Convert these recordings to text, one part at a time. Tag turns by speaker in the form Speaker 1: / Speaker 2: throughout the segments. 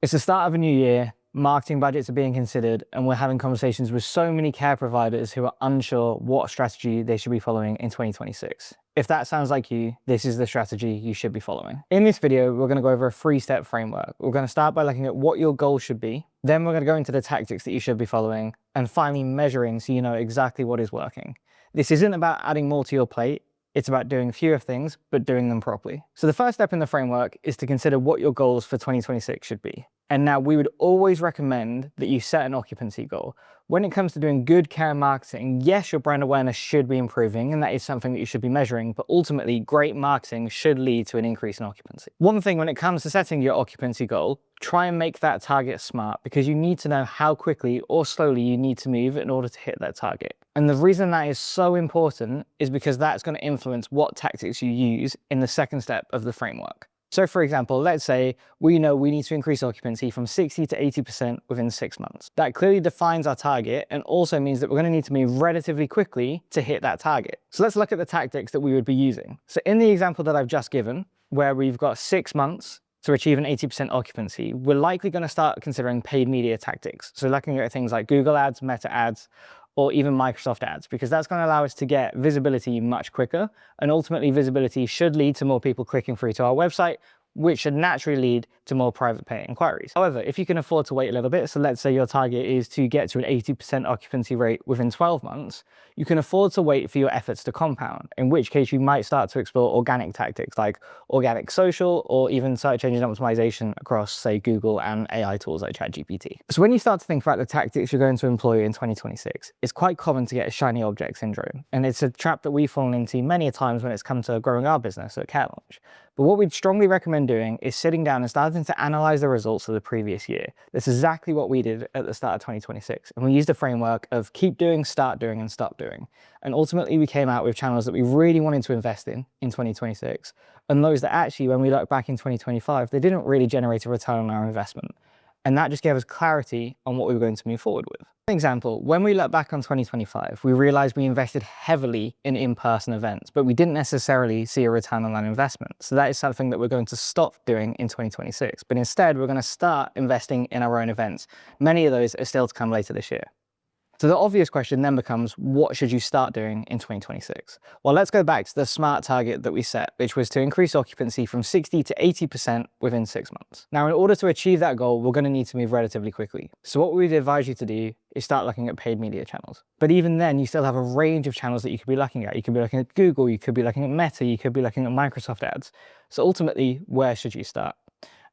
Speaker 1: It's the start of a new year, marketing budgets are being considered, and we're having conversations with so many care providers who are unsure what strategy they should be following in 2026. If that sounds like you, this is the strategy you should be following. In this video, we're going to go over a 3-step framework. We're going to start by looking at what your goals should be. Then we're going to go into the tactics that you should be following, and finally measuring so you know exactly what is working. This isn't about adding more to your plate. It's about doing fewer things, but doing them properly. So the first step in the framework is to consider what your goals for 2026 should be. And now we would always recommend that you set an occupancy goal. When it comes to doing good care marketing, yes, your brand awareness should be improving, and that is something that you should be measuring, but ultimately great marketing should lead to an increase in occupancy. One thing when it comes to setting your occupancy goal, try and make that target smart, because you need to know how quickly or slowly you need to move in order to hit that target. And the reason that is so important is because that's going to influence what tactics you use in the second step of the framework. So for example, let's say we know we need to increase occupancy from 60 to 80% within 6 months. That clearly defines our target and also means that we're going to need to move relatively quickly to hit that target. So let's look at the tactics that we would be using. So in the example that I've just given, where we've got 6 months to achieve an 80% occupancy, we're likely going to start considering paid media tactics. So looking at things like Google ads, Meta ads, or even Microsoft ads, because that's going to allow us to get visibility much quicker. And ultimately visibility should lead to more people clicking through to our website, which should naturally lead to more private pay inquiries. However, if you can afford to wait a little bit, so let's say your target is to get to an 80% occupancy rate within 12 months, you can afford to wait for your efforts to compound, in which case you might start to explore organic tactics like organic social or even search engine optimization across, say, Google and AI tools like ChatGPT. So when you start to think about the tactics you're going to employ in 2026, it's quite common to get a shiny object syndrome. And it's a trap that we've fallen into many a times when it's come to growing our business at Care Launch. But what we'd strongly recommend doing is sitting down and starting to analyze the results of the previous year. That's exactly what we did at the start of 2026. And we used a framework of keep doing, start doing, and stop doing. And ultimately we came out with channels that we really wanted to invest in 2026. And those that actually, when we look back in 2025, they didn't really generate a return on our investment. And that just gave us clarity on what we were going to move forward with. For example, when we look back on 2025, we realized we invested heavily in in-person events, but we didn't necessarily see a return on that investment. So that is something that we're going to stop doing in 2026. But instead, we're going to start investing in our own events. Many of those are still to come later this year. So the obvious question then becomes, what should you start doing in 2026? Well, let's go back to the SMART target that we set, which was to increase occupancy from 60 to 80% within 6 months. Now, in order to achieve that goal, we're going to need to move relatively quickly. So what we'd advise you to do is start looking at paid media channels. But even then, you still have a range of channels that you could be looking at. You could be looking at Google, you could be looking at Meta, you could be looking at Microsoft ads. So ultimately, where should you start?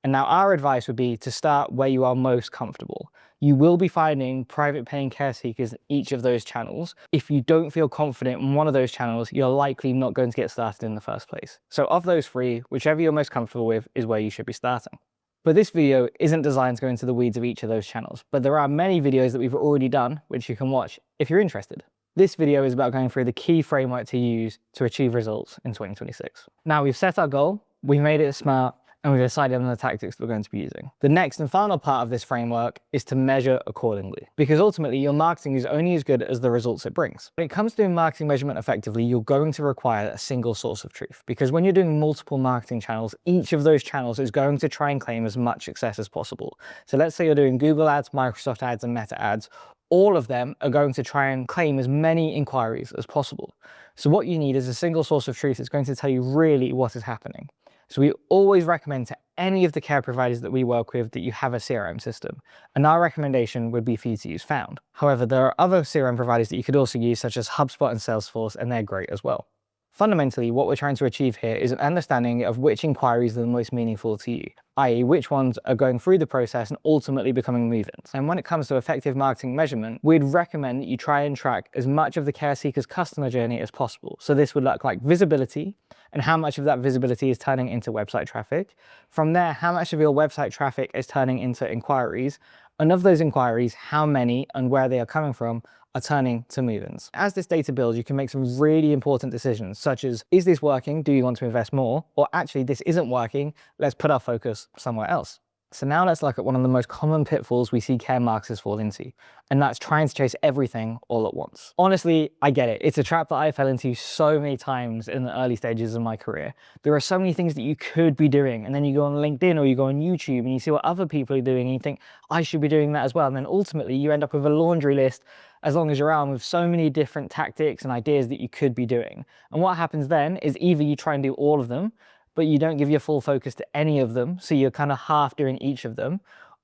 Speaker 1: And now our advice would be to start where you are most comfortable. You will be finding private paying care seekers in each of those channels. If you don't feel confident in one of those channels, you're likely not going to get started in the first place. So of those 3, whichever you're most comfortable with is where you should be starting. But this video isn't designed to go into the weeds of each of those channels, but there are many videos that we've already done, which you can watch if you're interested. This video is about going through the key framework to use to achieve results in 2026. Now we've set our goal, we've made it smart, and we've decided on the tactics that we're going to be using. The next and final part of this framework is to measure accordingly, because ultimately your marketing is only as good as the results it brings. When it comes to doing marketing measurement effectively, you're going to require a single source of truth, because when you're doing multiple marketing channels, each of those channels is going to try and claim as much success as possible. So let's say you're doing Google ads, Microsoft ads, and Meta ads. All of them are going to try and claim as many inquiries as possible. So what you need is a single source of truth that's going to tell you really what is happening. So we always recommend to any of the care providers that we work with that you have a CRM system. And our recommendation would be for you to use Found. However, there are other CRM providers that you could also use, such as HubSpot and Salesforce, and they're great as well. Fundamentally, what we're trying to achieve here is an understanding of which inquiries are the most meaningful to you, i.e. which ones are going through the process and ultimately becoming move-ins. And when it comes to effective marketing measurement, we'd recommend that you try and track as much of the care seeker's customer journey as possible. So this would look like visibility, and how much of that visibility is turning into website traffic. From there, how much of your website traffic is turning into inquiries, and of those inquiries, how many and where they are coming from are turning to move-ins. As this data builds, you can make some really important decisions, such as, is this working? Do you want to invest more? Or actually, this isn't working. Let's put our focus somewhere else. So now let's look at one of the most common pitfalls we see care marketers fall into, and that's trying to chase everything all at once. Honestly, I get it. It's a trap that I fell into so many times in the early stages of my career. There are so many things that you could be doing, and then you go on LinkedIn or you go on YouTube and you see what other people are doing and you think, I should be doing that as well. And then ultimately you end up with a laundry list as long as you're around with so many different tactics and ideas that you could be doing. And what happens then is either you try and do all of them, but you don't give your full focus to any of them, so you're kind of half doing each of them,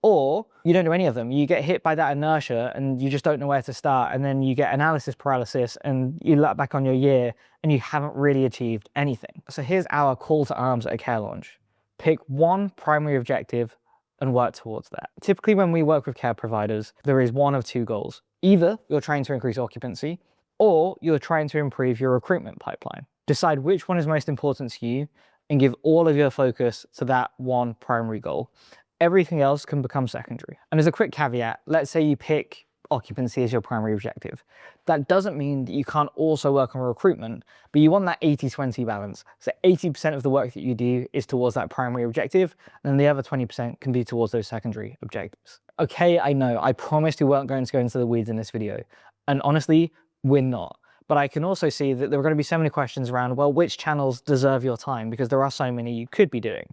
Speaker 1: or you don't do any of them. You get hit by that inertia and you just don't know where to start, and then you get analysis paralysis and you look back on your year and you haven't really achieved anything. So here's our call to arms at a care launch. Pick one primary objective and work towards that. Typically when we work with care providers, there is one of two goals. Either you're trying to increase occupancy or you're trying to improve your recruitment pipeline. Decide which one is most important to you and give all of your focus to that one primary goal. Everything else can become secondary. And as a quick caveat, let's say you pick occupancy as your primary objective. That doesn't mean that you can't also work on recruitment, but you want that 80-20 balance. So 80% of the work that you do is towards that primary objective, and then the other 20% can be towards those secondary objectives. Okay, I know, I promised we weren't going to go into the weeds in this video. And honestly, we're not. But I can also see that there are going to be so many questions around, well, which channels deserve your time? Because there are so many you could be doing.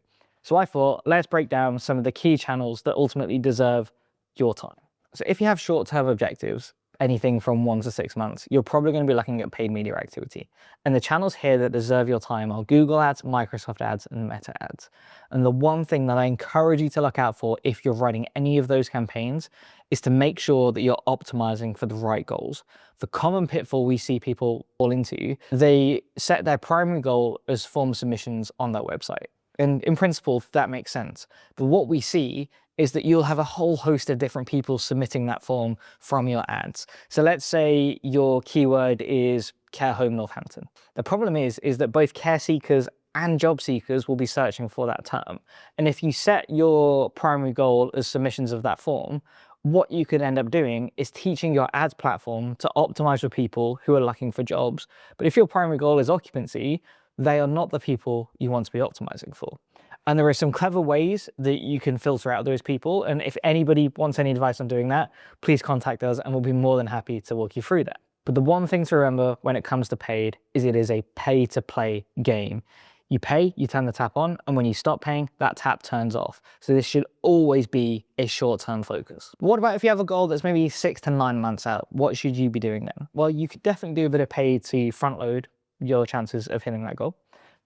Speaker 1: So I thought, let's break down some of the key channels that ultimately deserve your time. So if you have short-term objectives, anything from 1 to 6 months, you're probably going to be looking at paid media activity. And the channels here that deserve your time are Google ads, Microsoft ads, and Meta ads. And the one thing that I encourage you to look out for if you're running any of those campaigns is to make sure that you're optimizing for the right goals. The common pitfall we see people fall into, they set their primary goal as form submissions on their website. And in principle, that makes sense. But what we see is that you'll have a whole host of different people submitting that form from your ads. So let's say your keyword is care home Northampton. The problem is that both care seekers and job seekers will be searching for that term. And if you set your primary goal as submissions of that form, what you could end up doing is teaching your ads platform to optimize for people who are looking for jobs. But if your primary goal is occupancy, they are not the people you want to be optimizing for. And there are some clever ways that you can filter out those people. And if anybody wants any advice on doing that, please contact us and we'll be more than happy to walk you through that. But the one thing to remember when it comes to paid is it is a pay to play game. You pay, you turn the tap on, and when you stop paying, that tap turns off. So this should always be a short-term focus. What about if you have a goal that's maybe 6 to 9 months out? What should you be doing then? Well, you could definitely do a bit of paid to front load your chances of hitting that goal.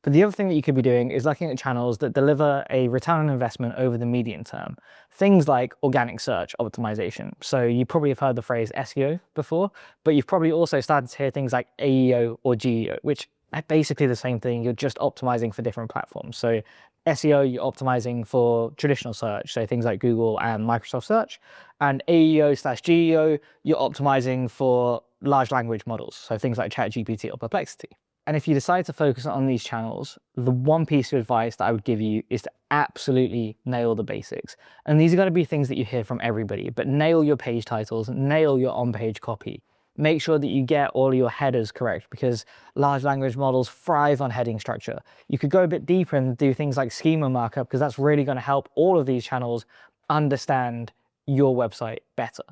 Speaker 1: But the other thing that you could be doing is looking at channels that deliver a return on investment over the medium term. Things like organic search optimization. So you probably have heard the phrase SEO before, but you've probably also started to hear things like AEO or GEO, which are basically the same thing. You're just optimizing for different platforms. So SEO, you're optimizing for traditional search, so things like Google and Microsoft search. And AEO/GEO, you're optimizing for large language models, so things like ChatGPT or Perplexity. And if you decide to focus on these channels, the one piece of advice that I would give you is to absolutely nail the basics. And these are going to be things that you hear from everybody, but nail your page titles, nail your on-page copy. Make sure that you get all your headers correct because large language models thrive on heading structure. You could go a bit deeper and do things like schema markup because that's really going to help all of these channels understand your website better.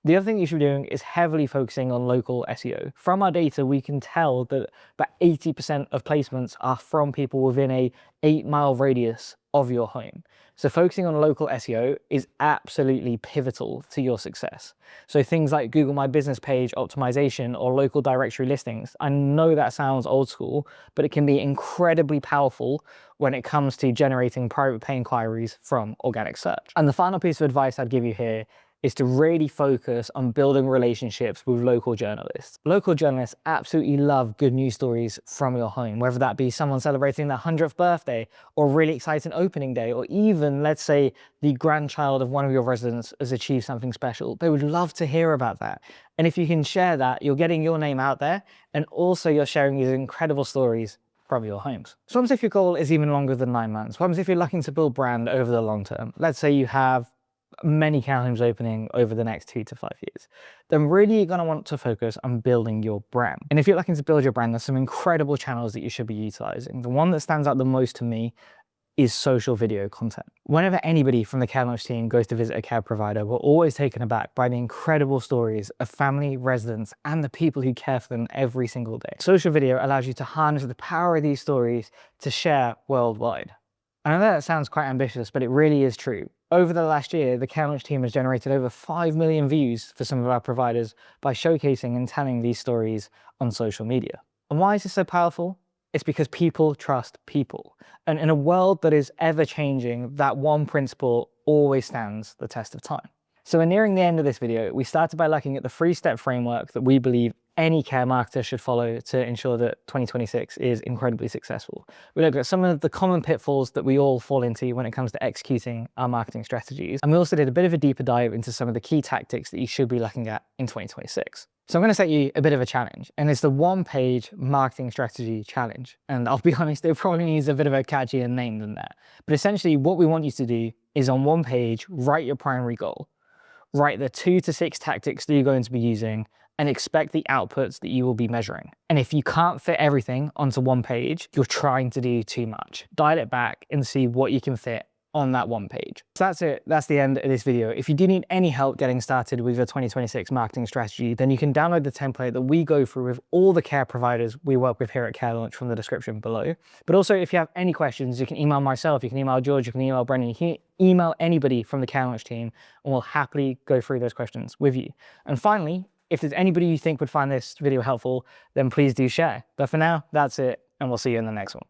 Speaker 1: The other thing you should be doing is heavily focusing on local SEO. From our data, we can tell that about 80% of placements are from people within a 8-mile radius of your home. So focusing on local SEO is absolutely pivotal to your success. So things like Google My Business page optimization or local directory listings, I know that sounds old school, but it can be incredibly powerful when it comes to generating private pay inquiries from organic search. And the final piece of advice I'd give you here is to really focus on building relationships with local journalists. Local journalists absolutely love good news stories from your home, whether that be someone celebrating their 100th birthday or a really exciting opening day, or even, let's say, the grandchild of one of your residents has achieved something special. They would love to hear about that. And if you can share that, you're getting your name out there, and also you're sharing these incredible stories from your homes. So what happens if your goal is even longer than 9 months? What happens if you're looking to build brand over the long term? Let's say you have many care homes opening over the next 2 to 5 years, then really you're going to want to focus on building your brand. And if you're looking to build your brand, there's some incredible channels that you should be utilizing. The one that stands out the most to me is social video content. Whenever anybody from the Care Launch team goes to visit a care provider, we're always taken aback by the incredible stories of family, residents, and the people who care for them every single day. Social video allows you to harness the power of these stories to share worldwide. I know that sounds quite ambitious, but it really is true. Over the last year, the Care Launch team has generated over 5 million views for some of our providers by showcasing and telling these stories on social media. And why is this so powerful? It's because people trust people. And in a world that is ever changing, that one principle always stands the test of time. So we're nearing the end of this video. We started by looking at the 3-step framework that we believe any care marketer should follow to ensure that 2026 is incredibly successful. We looked at some of the common pitfalls that we all fall into when it comes to executing our marketing strategies. And we also did a bit of a deeper dive into some of the key tactics that you should be looking at in 2026. So I'm going to set you a bit of a challenge, and it's the 1-page marketing strategy challenge. And I'll be honest, it probably needs a bit of a catchier name than that. But essentially what we want you to do is on 1 page, write your primary goal, write the 2 to 6 tactics that you're going to be using, and expect the outputs that you will be measuring. And if you can't fit everything onto 1 page, you're trying to do too much. Dial it back and see what you can fit on that 1 page. So that's it. That's the end of this video. If you do need any help getting started with your 2026 marketing strategy, then you can download the template that we go through with all the care providers we work with here at Care Launch from the description below. But also, if you have any questions, you can email myself, you can email George, you can email Brendan, you can email anybody from the Care Launch team, and we'll happily go through those questions with you. And finally, if there's anybody you think would find this video helpful, then please do share. But for now, that's it, and we'll see you in the next one.